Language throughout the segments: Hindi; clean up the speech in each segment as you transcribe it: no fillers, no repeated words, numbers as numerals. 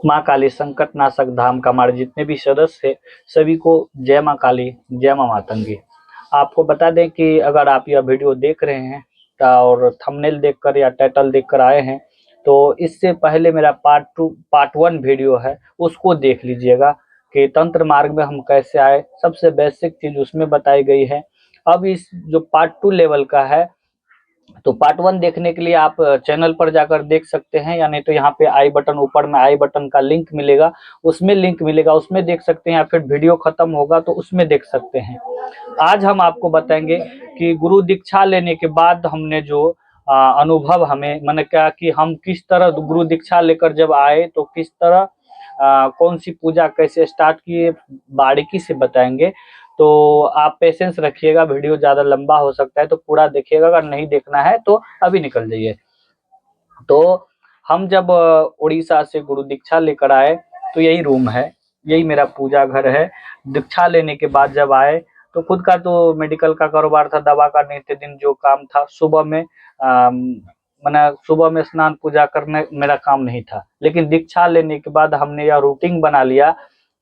माँ काली संकट नाशक धाम का हमारे जितने भी सदस्य है सभी को जय माँ काली, जय माँ मातंगी। आपको बता दें कि अगर आप यह वीडियो देख रहे हैं और थंबनेल देखकर या टाइटल देखकर आए हैं तो इससे पहले मेरा पार्ट 1 वीडियो है उसको देख लीजिएगा कि तंत्र मार्ग में हम कैसे आए, सबसे बेसिक चीज उसमें बताई गई है। अब इस जो पार्ट 2 लेवल का है तो पार्ट 1 देखने के लिए आप चैनल पर जाकर देख सकते हैं, या नहीं तो यहाँ पे आई बटन, ऊपर में आई बटन का लिंक मिलेगा, उसमें लिंक मिलेगा, उसमें देख सकते हैं, या फिर वीडियो खत्म होगा तो उसमें देख सकते हैं। आज हम आपको बताएंगे कि गुरु दीक्षा लेने के बाद हमने जो अनुभव हमें मैंने क्या कि हम किस तरह गुरु दीक्षा लेकर जब आए तो किस तरह कौन सी पूजा कैसे स्टार्ट किए बारीकी से बताएंगे। तो आप पेशेंस रखिएगा, वीडियो ज़्यादा लंबा हो सकता है तो पूरा देखिएगा, अगर नहीं देखना है तो अभी निकल जाइए। तो हम जब उड़ीसा से गुरु दीक्षा लेकर आए तो यही रूम है, यही मेरा पूजा घर है। दीक्षा लेने के बाद जब आए तो खुद का तो मेडिकल का कारोबार था, दवा का नित्य दिन जो काम था, सुबह में मैंने सुबह में स्नान पूजा करने मेरा काम नहीं था, लेकिन दीक्षा लेने के बाद हमने यह रूटीन बना लिया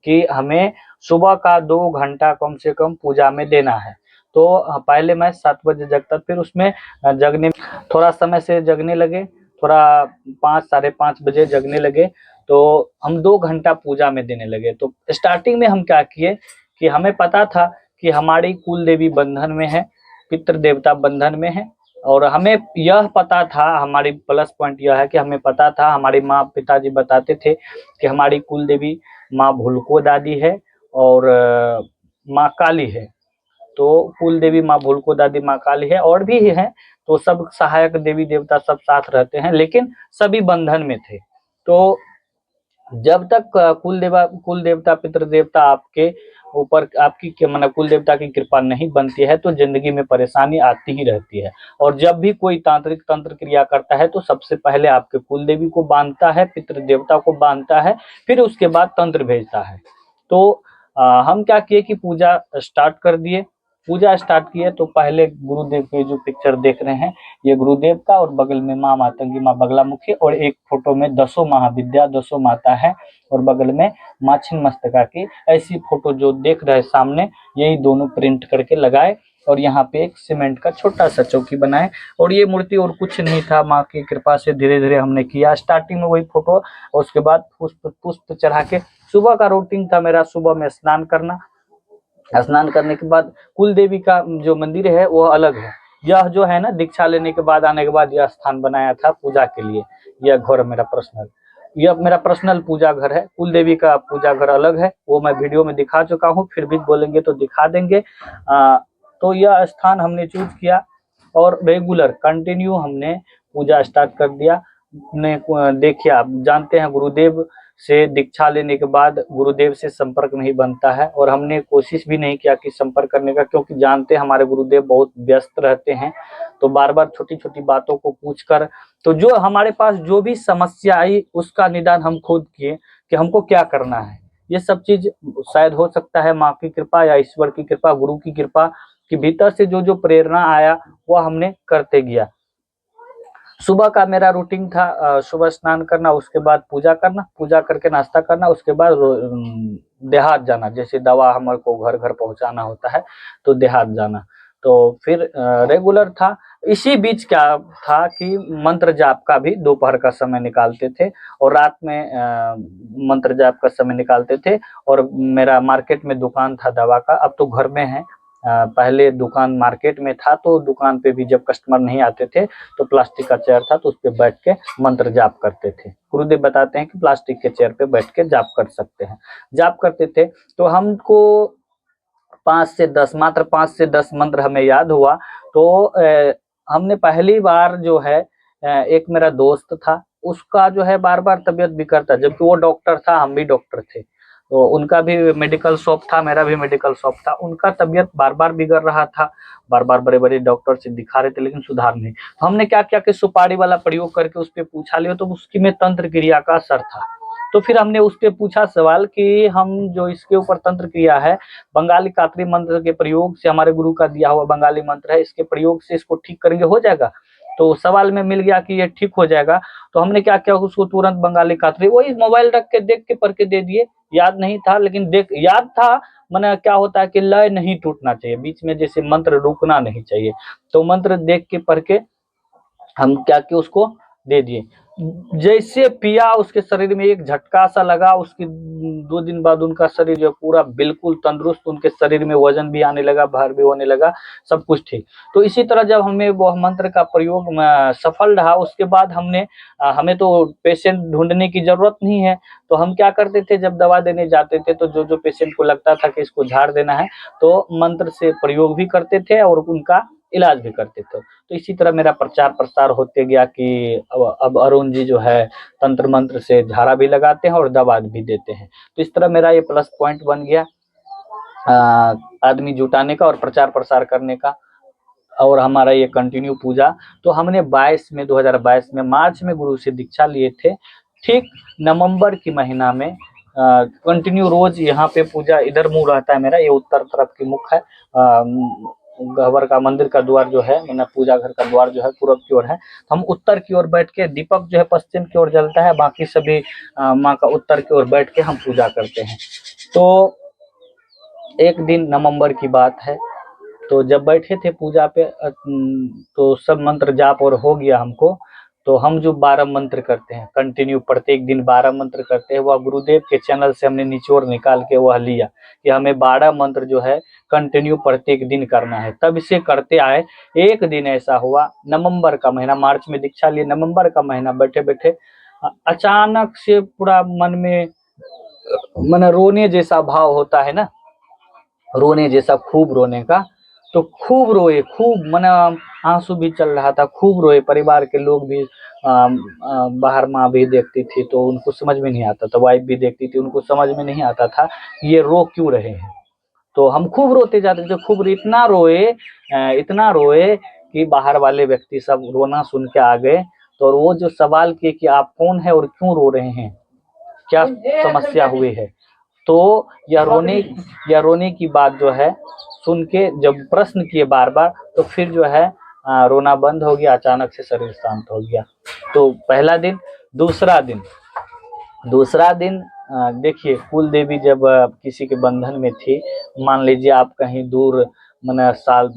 कि हमें सुबह का 2 घंटा कम से कम पूजा में देना है। तो पहले मैं 7 बजे जगता, फिर उसमें जगने थोड़ा समय से जगने लगे, थोड़ा 5 साढ़े 5 बजे जगने लगे, तो हम 2 घंटा पूजा में देने लगे। तो स्टार्टिंग में हम क्या किए कि हमें पता था कि हमारी कुल देवी बंधन में है, पितृ देवता बंधन में है, और हमें यह पता था, हमारी प्लस पॉइंट यह है कि हमें पता था, हमारी माँ पिताजी बताते थे कि हमारी कुल देवी माँ भूलको दादी है और माँ काली है। तो कुल देवी माँ भूलको दादी माँ काली है, और भी है, तो सब सहायक देवी देवता सब साथ रहते हैं, लेकिन सभी बंधन में थे। तो जब तक कुल देवता पितृ देवता आपके ऊपर आपकी मतलब कुल देवता की कृपा नहीं बनती है तो जिंदगी में परेशानी आती ही रहती है। और जब भी कोई तांत्रिक तंत्र क्रिया करता है तो सबसे पहले आपके कुल देवी को बांधता है, पितृ देवता को बांधता है, फिर उसके बाद तंत्र भेजता है। तो हम क्या किए कि पूजा स्टार्ट कर दिए। पूजा स्टार्ट किए तो पहले गुरुदेव की जो पिक्चर देख रहे हैं ये गुरुदेव का, और बगल में माँ मातंगी माँ बगलामुखी, और एक फोटो में 10 महाविद्या 10 माता है, और बगल में माँ छिन्नमस्तिका की ऐसी फोटो जो देख रहे हैं सामने, यही दोनों प्रिंट करके लगाए, और यहाँ पे एक सीमेंट का छोटा सा चौकी बनाए। और ये मूर्ति और कुछ नहीं था, माँ की कृपा से धीरे धीरे हमने किया। स्टार्टिंग में वही फोटो, और उसके बाद पुष्प पुष्प चढ़ा के सुबह का रूटीन था मेरा, सुबह में स्नान करना, स्नान करने के बाद कुल देवी का जो मंदिर है वो अलग है। यह जो है ना, दीक्षा लेने के बाद आने के बाद यह स्थान बनाया था पूजा के लिए। यह घर मेरा पर्सनल, यह मेरा पर्सनल पूजा घर है। कुल देवी का पूजा घर अलग है, वो मैं वीडियो में दिखा चुका हूँ, फिर भी बोलेंगे तो दिखा देंगे। तो यह स्थान हमने चूज किया और रेगुलर कंटिन्यू हमने पूजा स्टार्ट कर दिया। ने देखिए, आप जानते हैं गुरुदेव से दीक्षा लेने के बाद गुरुदेव से संपर्क नहीं बनता है, और हमने कोशिश भी नहीं किया कि संपर्क करने का, क्योंकि जानते हैं हमारे गुरुदेव बहुत व्यस्त रहते हैं। तो बार बार छोटी छोटी बातों को पूछकर, तो जो हमारे पास जो भी समस्या आई उसका निदान हम खुद किए कि हमको क्या करना है। ये सब चीज शायद हो सकता है माँ की कृपा या ईश्वर की कृपा, गुरु की कृपा के भीतर से जो जो प्रेरणा आया वो हमने करते गया। सुबह का मेरा रूटीन था सुबह स्नान करना, उसके बाद पूजा करना, पूजा करके नाश्ता करना, उसके बाद देहात जाना, जैसे दवा हमारे को घर घर पहुंचाना होता है तो देहात जाना। तो फिर रेगुलर था। इसी बीच क्या था कि मंत्र जाप का भी दोपहर का समय निकालते थे, और रात में मंत्र जाप का समय निकालते थे। और मेरा मार्केट में दुकान था दवा का, अब तो घर में है। पहले दुकान मार्केट में था, तो दुकान पे भी जब कस्टमर नहीं आते थे तो प्लास्टिक का चेयर था, तो उस पे बैठ के मंत्र जाप करते थे। गुरुदेव बताते हैं कि प्लास्टिक के चेयर पे बैठ के जाप कर सकते हैं, जाप करते थे। तो हमको 5 से 10 मात्र 5 से 10 मंत्र हमें याद हुआ। तो हमने पहली बार जो है एक मेरा दोस्त था, उसका जो है बार बार तबीयत बिगड़ता, जबकि वो डॉक्टर था, हम भी डॉक्टर थे, तो उनका भी मेडिकल शॉप था, मेरा भी मेडिकल शॉप था। उनका तबीयत बार बार बिगड़ रहा था, बार बार बड़े बड़े डॉक्टर से दिखा रहे थे, लेकिन सुधार नहीं। तो हमने क्या किया कि सुपारी वाला प्रयोग करके उस पर पूछा लिया, तो उसकी में तंत्र क्रिया का असर था। तो फिर हमने उससे पूछा सवाल कि हम जो इसके ऊपर तंत्र क्रिया है, बंगाली कातरी मंत्र के प्रयोग से, हमारे गुरु का दिया हुआ बंगाली मंत्र है, इसके प्रयोग से इसको ठीक करेंगे, हो जाएगा? तो सवाल में मिल गया कि ये ठीक हो जाएगा। तो हमने क्या किया, उसको तुरंत बंगाली कातरी वही मोबाइल रख के देख के पढ़ के दे दिए। याद नहीं था लेकिन देख याद था। माने क्या होता है कि लय नहीं टूटना चाहिए, बीच में जैसे मंत्र रुकना नहीं चाहिए। तो मंत्र देख के पढ़ के हम क्या किए, उसको दे दिए। जैसे पिया उसके शरीर में एक झटका सा लगा, उसके 2 दिन बाद उनका शरीर जो पूरा बिल्कुल तंदुरुस्त, उनके शरीर में वजन भी आने लगा, भार भी होने लगा, सब कुछ ठीक। तो इसी तरह जब हमें वो मंत्र का प्रयोग सफल रहा, उसके बाद हमें तो पेशेंट ढूंढने की जरूरत नहीं है। तो हम क्या करते थे, जब दवा देने जाते थे तो जो जो पेशेंट को लगता था कि इसको झाड़ देना है, तो मंत्र से प्रयोग भी करते थे और उनका इलाज भी करते थे। तो इसी तरह मेरा प्रचार प्रसार होते गया कि अब अरुण जी जो है तंत्र मंत्र से झाड़ा भी लगाते हैं और दवा भी देते हैं। तो इस तरह मेरा ये प्लस पॉइंट बन गया आदमी जुटाने का और प्रचार प्रसार करने का। और हमारा ये कंटिन्यू पूजा, तो हमने 2022 में मार्च में गुरु से दीक्षा लिए थे। ठीक नवंबर की महीना में कंटिन्यू रोज यहाँ पे पूजा, इधर मुंह रहता है मेरा, ये उत्तर तरफ की मुख है। गहवर का मंदिर का द्वार जो है, मैंने पूजा घर का द्वार जो है पूर्व की ओर है। हम उत्तर की ओर बैठ के, दीपक जो है पश्चिम की ओर जलता है, बाकी सभी माँ का उत्तर की ओर बैठ के हम पूजा करते हैं। तो एक दिन नवंबर की बात है, तो जब बैठे थे पूजा पे तो सब मंत्र जाप और हो गया हमको। तो हम जो 12 मंत्र करते हैं कंटिन्यू, प्रत्येक दिन 12 मंत्र करते हैं, वह गुरुदेव के चैनल से हमने निचोड़ निकाल के वह लिया कि हमें 12 मंत्र जो है कंटिन्यू प्रत्येक दिन करना है। तब इसे करते आए। एक दिन ऐसा हुआ, नवंबर का महीना, मार्च में दीक्षा लिए, नवंबर का महीना बैठे बैठे अचानक से पूरा मन में रोने जैसा भाव होता है ना, रोने जैसा, खूब रोने का। तो खूब रोए, खूब आंसू भी चल रहा था, खूब रोए। परिवार के लोग भी बाहर माँ भी देखती थी तो उनको समझ में नहीं आता था, वाइफ भी देखती थी, उनको समझ में नहीं आता था ये रो क्यों रहे हैं। तो हम खूब रोते जाते थे, खूब इतना रोए कि बाहर वाले व्यक्ति सब रोना सुन के आ गए। तो वो जो सवाल किए कि आप कौन है और क्यों रो रहे हैं, क्या समस्या हुई है। तो यह रोने की बात जो है सुन के जब प्रश्न किए बार बार, तो फिर जो है रोना बंद हो गया, अचानक से शरीर शांत हो गया। तो पहला दिन। दूसरा दिन देखिए, कुल देवी जब किसी के बंधन में थी, मान लीजिए आप कहीं दूर साल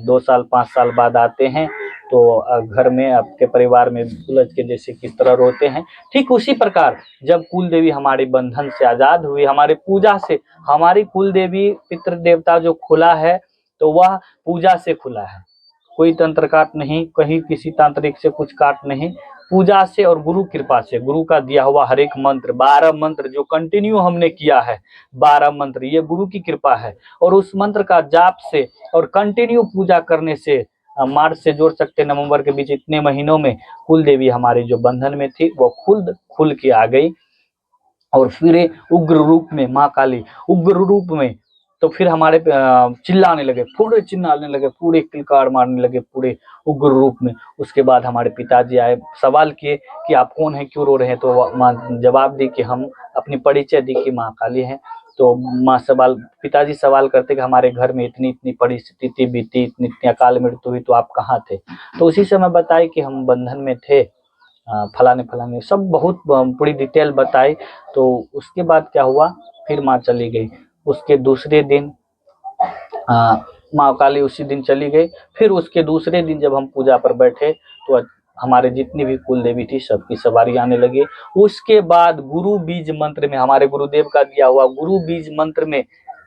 2 साल 5 साल बाद आते हैं, तो घर में आपके परिवार में उलझ के जैसे किस तरह रोते हैं, ठीक उसी प्रकार जब कुल देवी हमारे बंधन से आजाद हुई, हमारे पूजा से, हमारी कुल देवी पितृ देवता जो खुला है, तो वह पूजा से खुला है। कोई तंत्र काट नहीं, कहीं किसी तांत्रिक से कुछ काट नहीं, पूजा से और गुरु कृपा से, गुरु का दिया हुआ हर एक मंत्र, 12 मंत्र जो कंटिन्यू हमने किया है, 12 मंत्र, ये गुरु की कृपा है। और उस मंत्र का जाप से और कंटिन्यू पूजा करने से मार्च से जोड़ सकते नवंबर के बीच, इतने महीनों में कुल देवी हमारे जो बंधन में थी वो खुल के आ गई। और फिर उग्र रूप में माँ काली, उग्र रूप में, तो फिर हमारे चिल्लाने लगे, पूरे चिल्लाने लगे, पूरे किलकार मारने लगे, पूरे उग्र रूप में। उसके बाद हमारे पिताजी आए, सवाल किए कि आप कौन हैं, क्यों रो रहे हैं। तो माँ जवाब दी कि हम, अपनी परिचय दी कि माँ काली हैं। तो पिताजी सवाल करते कि हमारे घर में इतनी इतनी परिस्थिति बीती, इतनी इतनी अकाल मृत्यु हुई, तो आप कहाँ थे। तो उसी समय बताए कि हम बंधन में थे, फलाने फलाने, सब बहुत पूरी डिटेल बताई। तो उसके बाद क्या हुआ, फिर माँ चली गई। उसके दूसरे दिन माँ काली उसी दिन चली गई। फिर उसके दूसरे दिन जब हम पूजा पर बैठे, तो हमारे जितनी भी कुल देवी थी सबकी सवारी आने लगी। उसके बाद गुरु बीज मंत्र में, हमारे गुरुदेव का दिया हुआ गुरु बीज मंत्र में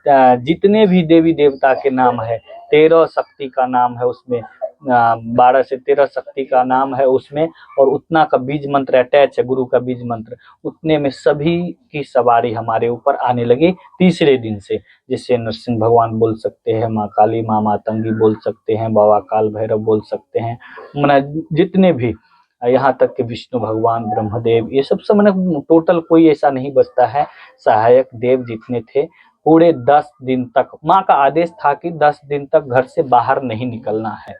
जितने भी देवी देवता के नाम है, 13 शक्ति का नाम है उसमें, 12 से 13 शक्ति का नाम है उसमें, और उतना का बीज मंत्र अटैच है, गुरु का बीज मंत्र, उतने में सभी की सवारी हमारे ऊपर आने लगी तीसरे दिन से। जिससे नरसिंह भगवान बोल सकते हैं, माँ काली, माँ मातंगी बोल सकते हैं, बाबा काल भैरव बोल सकते हैं, जितने भी, यहाँ तक कि विष्णु भगवान, ब्रह्मदेव, ये सब टोटल कोई ऐसा नहीं बचता है। सहायक देव जितने थे, पूरे 10 दिन तक माँ का आदेश था कि 10 दिन तक घर से बाहर नहीं निकलना है।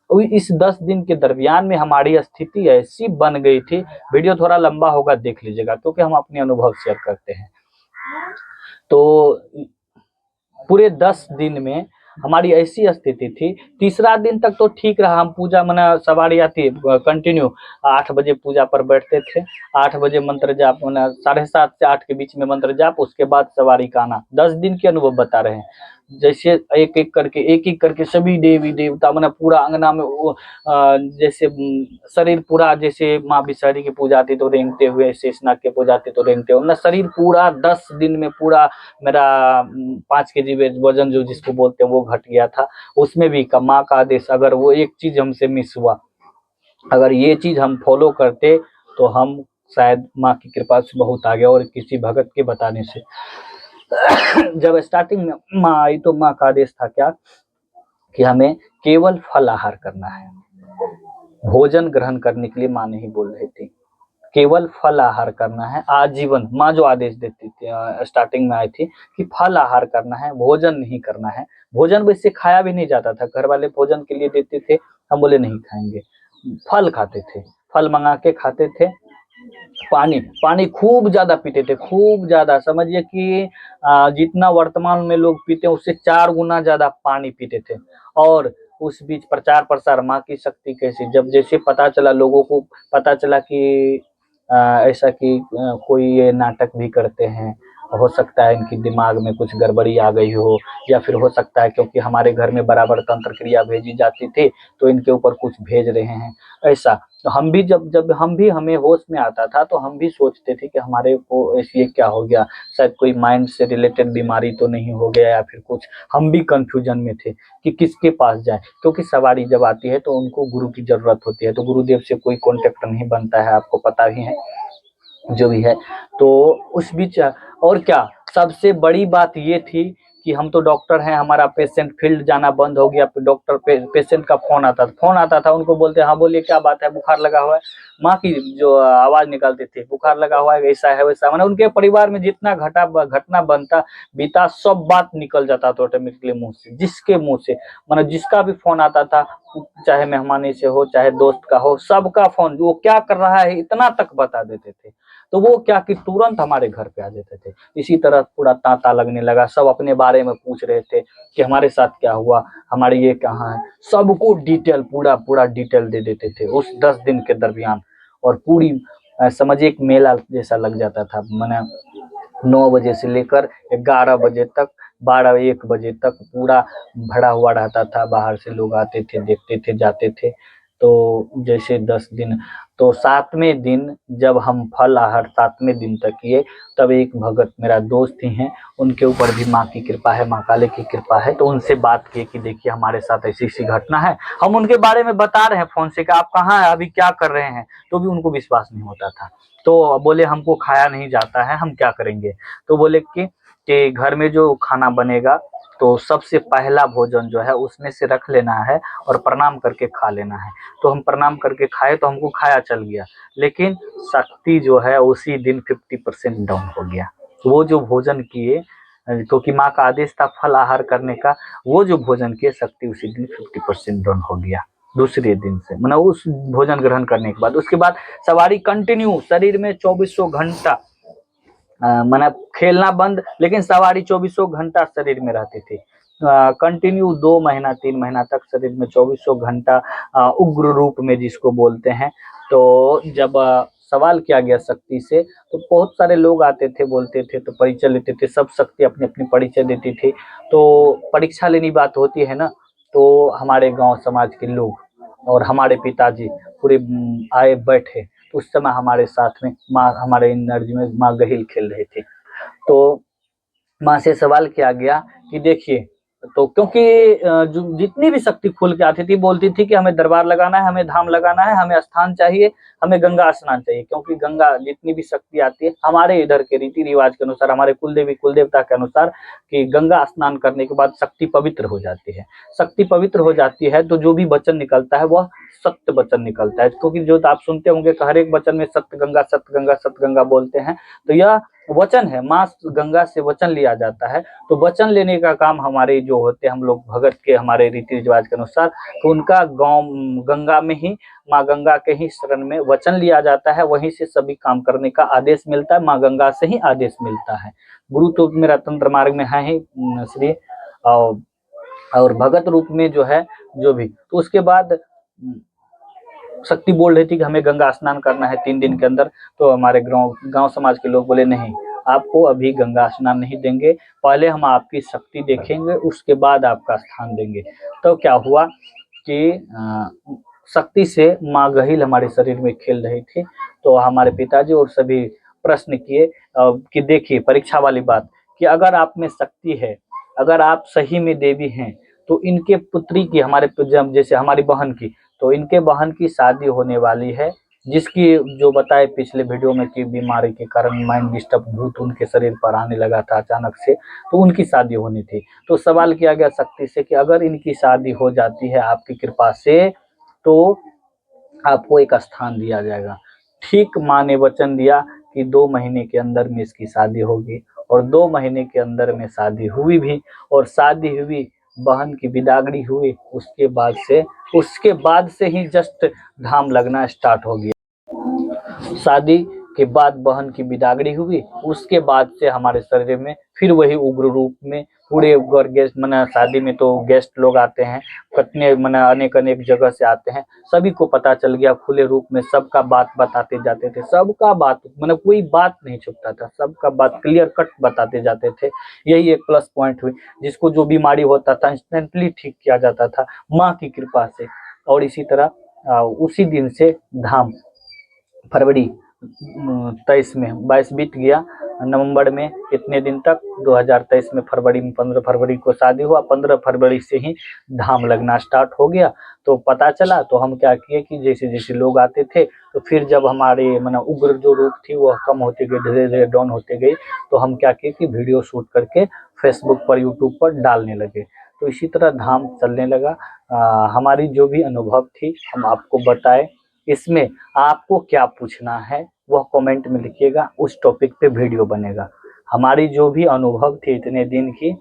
और इस 10 दिन के दरमियान में हमारी स्थिति ऐसी बन गई थी, वीडियो थोड़ा लंबा होगा, देख लीजिएगा, क्योंकि हम अपने अनुभव शेयर करते हैं। तो पूरे 10 दिन में हमारी ऐसी स्थिति थी। तीसरा दिन तक तो ठीक रहा, हम पूजा मना सवारी आती कंटिन्यू 8 बजे पूजा पर बैठते थे। 8 बजे मंत्र जाप मना 7:30 से 8 के बीच में मंत्र जाप, उसके बाद सवारी का आना। 10 दिन के अनुभव बता रहे हैं। जैसे एक-एक करके सभी देवी देवता मना पूरा अंगना में वो जैसे शरीर पूरा, जैसे माँ विषहरी की पूजा आती तो रेंगते हुए, शेषनाग की पूजा आती तो रेंगते हुए, शरीर पूरा 10 दिन में पूरा मेरा 5 केजी वजन जो जिसको बोलते हैं वो घट गया था। उसमें भी माँ का आदेश, अगर वो एक चीज हमसे मिस हुआ, अगर ये चीज हम फॉलो करते तो हम शायद माँ की कृपा से बहुत आगे, और किसी भगत के बताने से जब स्टार्टिंग में माँ आई तो माँ का आदेश था क्या कि हमें केवल फल आहार करना है। भोजन ग्रहण करने के लिए माँ नहीं बोल रही थी, केवल फल आहार करना है आजीवन। माँ जो आदेश देती थी स्टार्टिंग में आई थी कि फल आहार करना है, भोजन नहीं करना है। भोजन वैसे खाया भी नहीं जाता था, घर वाले भोजन के लिए देते थे, हम बोले नहीं खाएंगे। फल खाते थे, फल मंगा के खाते थे। पानी पानी खूब ज्यादा पीते थे, खूब ज्यादा, समझिए कि जितना वर्तमान में लोग पीते हैं उससे 4 गुना ज्यादा पानी पीते थे। और उस बीच प्रचार प्रसार, माँ की शक्ति कैसी, जब जैसे पता चला, लोगों को पता चला कि ऐसा कि कोई ये नाटक भी करते हैं, हो सकता है इनकी दिमाग में कुछ गड़बड़ी आ गई हो, या फिर हो सकता है क्योंकि हमारे घर में बराबर तंत्र क्रिया भेजी जाती थी तो इनके ऊपर कुछ भेज रहे हैं, ऐसा। तो हम भी जब जब हम भी हमें होश में आता था तो हम भी सोचते थे कि हमारे को ये क्या हो गया, शायद कोई माइंड से रिलेटेड बीमारी तो नहीं हो गया, या फिर कुछ। हम भी कंफ्यूजन में थे कि किसके पास जाए, क्योंकि सवारी जब आती है तो उनको गुरु की जरूरत होती है, तो गुरुदेव से कोई कॉन्टेक्ट नहीं बनता है, आपको पता ही है जो भी है। तो उस बीच और क्या, सबसे बड़ी बात ये थी कि हम तो डॉक्टर हैं, हमारा पेशेंट फील्ड जाना बंद हो गया। डॉक्टर पेशेंट का फोन आता था, उनको बोलते हाँ बोलिए क्या बात है, बुखार लगा हुआ है। माँ की जो आवाज निकलती थी, बुखार लगा हुआ है, ऐसा है वैसा, मैंने उनके परिवार में जितना घटना बनता बीता, सब बात निकल जाता था ऑटोमेटिकली मुंह से, जिसके मुंह से, मतलब जिसका भी फोन आता था, चाहे मेहमानी से हो चाहे दोस्त का हो, सबका फोन वो क्या कर रहा है इतना तक बता देते थे। तो वो क्या कि तुरंत हमारे घर पे आ जाते थे। इसी तरह पूरा तांता लगने लगा, सब अपने बारे में पूछ रहे थे कि हमारे साथ क्या हुआ, हमारे ये कहाँ है, सबको डिटेल, पूरा पूरा डिटेल दे देते थे उस 10 दिन के दरमियान। और पूरी समझिए एक मेला जैसा लग जाता था। मैंने 9 बजे से लेकर 11 बजे तक, 12-1 बजे तक पूरा भरा हुआ रहता था, बाहर से लोग आते थे, देखते थे, जाते थे। तो जैसे 10 दिन, तो 7वें दिन जब हम फल आहार 7वें दिन तक किए, तब एक भगत मेरा दोस्त ही हैं, उनके ऊपर भी माँ की कृपा है, माँ काली की कृपा है, तो उनसे बात की कि देखिए हमारे साथ ऐसी ऐसी घटना है। हम उनके बारे में बता रहे हैं फोन से कि आप कहाँ हैं, अभी क्या कर रहे हैं, तो भी उनको विश्वास नहीं होता था। तो बोले हमको खाया नहीं जाता है, हम क्या करेंगे। तो बोले कि घर में जो खाना बनेगा तो सबसे पहला भोजन जो है उसमें से रख लेना है और प्रणाम करके खा लेना है। तो हम प्रणाम करके खाए तो हमको खाया चल गया, लेकिन शक्ति जो है उसी दिन 50% डाउन हो गया। वो जो भोजन किए, क्योंकि माँ का आदेश था फल आहार करने का, वो जो भोजन किए शक्ति उसी दिन 50% डाउन हो गया। दूसरे दिन से, मतलब उस भोजन ग्रहण करने के बाद, उसके बाद सवारी कंटिन्यू शरीर में 2400 घंटा, मैंने खेलना बंद, लेकिन सवारी 2400 घंटा शरीर में रहती थी। कंटिन्यू 2 महीना 3 महीना तक शरीर में 2400 घंटा उग्र रूप में जिसको बोलते हैं। तो जब सवाल किया गया शक्ति से, तो बहुत सारे लोग आते थे, बोलते थे, तो परिचय लेते थे, सब शक्ति अपनी अपनी परिचय देती थी। तो परीक्षा लेनी बात होती है ना, तो हमारे गांव समाज के लोग और हमारे पिताजी पूरे आए बैठे, तो उस समय हमारे साथ में माँ, हमारे एनर्जी में माँ गहिल खेल रही थी। तो माँ से सवाल किया गया कि देखिए, तो क्योंकि जो जितनी भी शक्ति खुल के आती थी, बोलती थी कि हमें दरबार लगाना है, हमें धाम लगाना है, हमें स्थान चाहिए, हमें गंगा स्नान चाहिए, क्योंकि गंगा जितनी भी शक्ति आती है हमारे इधर के रीति रिवाज के अनुसार, हमारे कुल देवी कुल देवता के अनुसार, कि गंगा स्नान करने के बाद शक्ति पवित्र हो जाती है। शक्ति पवित्र हो जाती है तो जो भी वचन निकलता है वह सत्य वचन निकलता है, क्योंकि जो आप सुनते होंगे कि हर एक वचन में सत्य गंगा सत्य गंगा सत्य गंगा बोलते हैं, तो यह वचन है, माँ गंगा से वचन लिया जाता है। तो वचन लेने का काम हमारे जो होते हैं, हम लोग भगत के, हमारे रीति रिवाज के अनुसार, तो उनका गांव गंगा में ही, माँ गंगा के ही शरण में वचन लिया जाता है, वहीं से सभी काम करने का आदेश मिलता है, माँ गंगा से ही आदेश मिलता है। गुरु तो मेरा तंत्र मार्ग में है ही श्री, और और भगत रूप में जो है जो भी। तो उसके बाद शक्ति बोल रही थी कि हमें गंगा स्नान करना है 3 दिन के अंदर। तो हमारे गांव समाज के लोग बोले नहीं, आपको अभी गंगा स्नान नहीं देंगे, पहले हम आपकी शक्ति देखेंगे उसके बाद आपका स्थान देंगे। तो क्या हुआ कि शक्ति से माँ गहिल हमारे शरीर में खेल रही थी। तो हमारे पिताजी और सभी प्रश्न किए कि देखिए परीक्षा वाली बात, कि अगर आप में शक्ति है, अगर आप सही में देवी हैं, तो इनके पुत्री की, हमारे जैसे हमारी बहन की, तो इनके बहन की शादी होने वाली है, जिसकी जो बताए पिछले वीडियो में कि बीमारी के कारण माइंड डिस्टर्ब भूत उनके शरीर पर आने लगा था अचानक से, तो उनकी शादी होनी थी। तो सवाल किया गया शक्ति से कि अगर इनकी शादी हो जाती है आपकी कृपा से, तो आपको एक स्थान दिया जाएगा। ठीक माँ ने वचन दिया कि 2 महीने के अंदर में इसकी शादी होगी, और 2 महीने के अंदर में शादी हुई भी, और शादी हुई, बहन की बिदागड़ी हुई, उसके बाद से ही जस्ट धाम लगना स्टार्ट हो गया। शादी के बाद बहन की बिदागड़ी हुई, उसके बाद से हमारे शरीर में फिर वही उग्र रूप में पूरे गेस्ट, मना शादी में तो गेस्ट लोग आते हैं, कितने मना अनेक अनेक जगह से आते हैं, सभी को पता चल गया खुले रूप में, सबका बात बताते जाते थे, सबका बात, मतलब कोई बात नहीं छुपता था, सबका बात क्लियर कट बताते जाते थे। यही एक प्लस पॉइंट हुई, जिसको जो बीमारी होता था इंस्टेंटली ठीक किया जाता था माँ की कृपा से। और इसी तरह उसी दिन से धाम फरवरी 23 में 22 बीत गया, नवंबर में इतने दिन तक 2023 में फरवरी में 15 फरवरी को शादी हुआ, 15 फरवरी से ही धाम लगना स्टार्ट हो गया। तो पता चला तो हम क्या किए कि जैसे जैसे लोग आते थे, तो फिर जब हमारे उग्र जो रूप थी वह कम होती गई, धीरे धीरे डाउन होते गई, तो हम क्या किए कि वीडियो शूट करके फेसबुक पर, यूट्यूब पर डालने लगे। तो इसी तरह धाम चलने लगा। हमारी जो भी अनुभव थी हम आपको बताए। इसमें आपको क्या पूछना है वह कमेंट में लिखिएगा, उस टॉपिक पे वीडियो बनेगा। हमारी जो भी अनुभव थी इतने दिन की,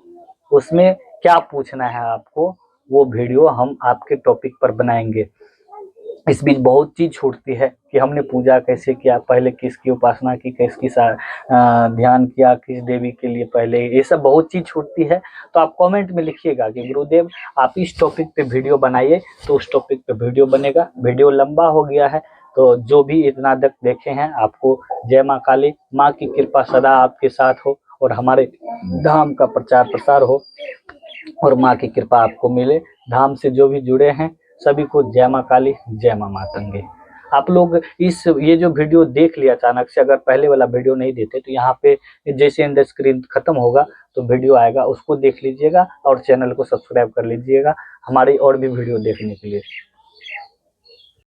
उसमें क्या पूछना है आपको, वो वीडियो हम आपके टॉपिक पर बनाएंगे। इस बीच बहुत चीज छूटती है कि हमने पूजा कैसे किया, पहले किसकी उपासना की, किसकी ध्यान किया, किस देवी के लिए पहले, ये सब बहुत चीज छूटती है। तो आप कमेंट में लिखिएगा कि गुरुदेव आप इस टॉपिक पे वीडियो बनाइए, तो उस टॉपिक पे वीडियो बनेगा। वीडियो लंबा हो गया है, तो जो भी इतना तक देखे हैं, आपको जय माँ काली, माँ की कृपा सदा आपके साथ हो, और हमारे धाम का प्रचार प्रसार हो, और माँ की कृपा आपको मिले। धाम से जो भी जुड़े हैं सभी को जय माँ काली, जय माँ मातंगे। आप लोग ये जो वीडियो देख लिया अचानक से, अगर पहले वाला वीडियो नहीं देते तो यहाँ पे जैसे इन द स्क्रीन खत्म होगा तो वीडियो आएगा, उसको देख लीजिएगा और चैनल को सब्सक्राइब कर लीजिएगा हमारी और भी वीडियो देखने के लिए।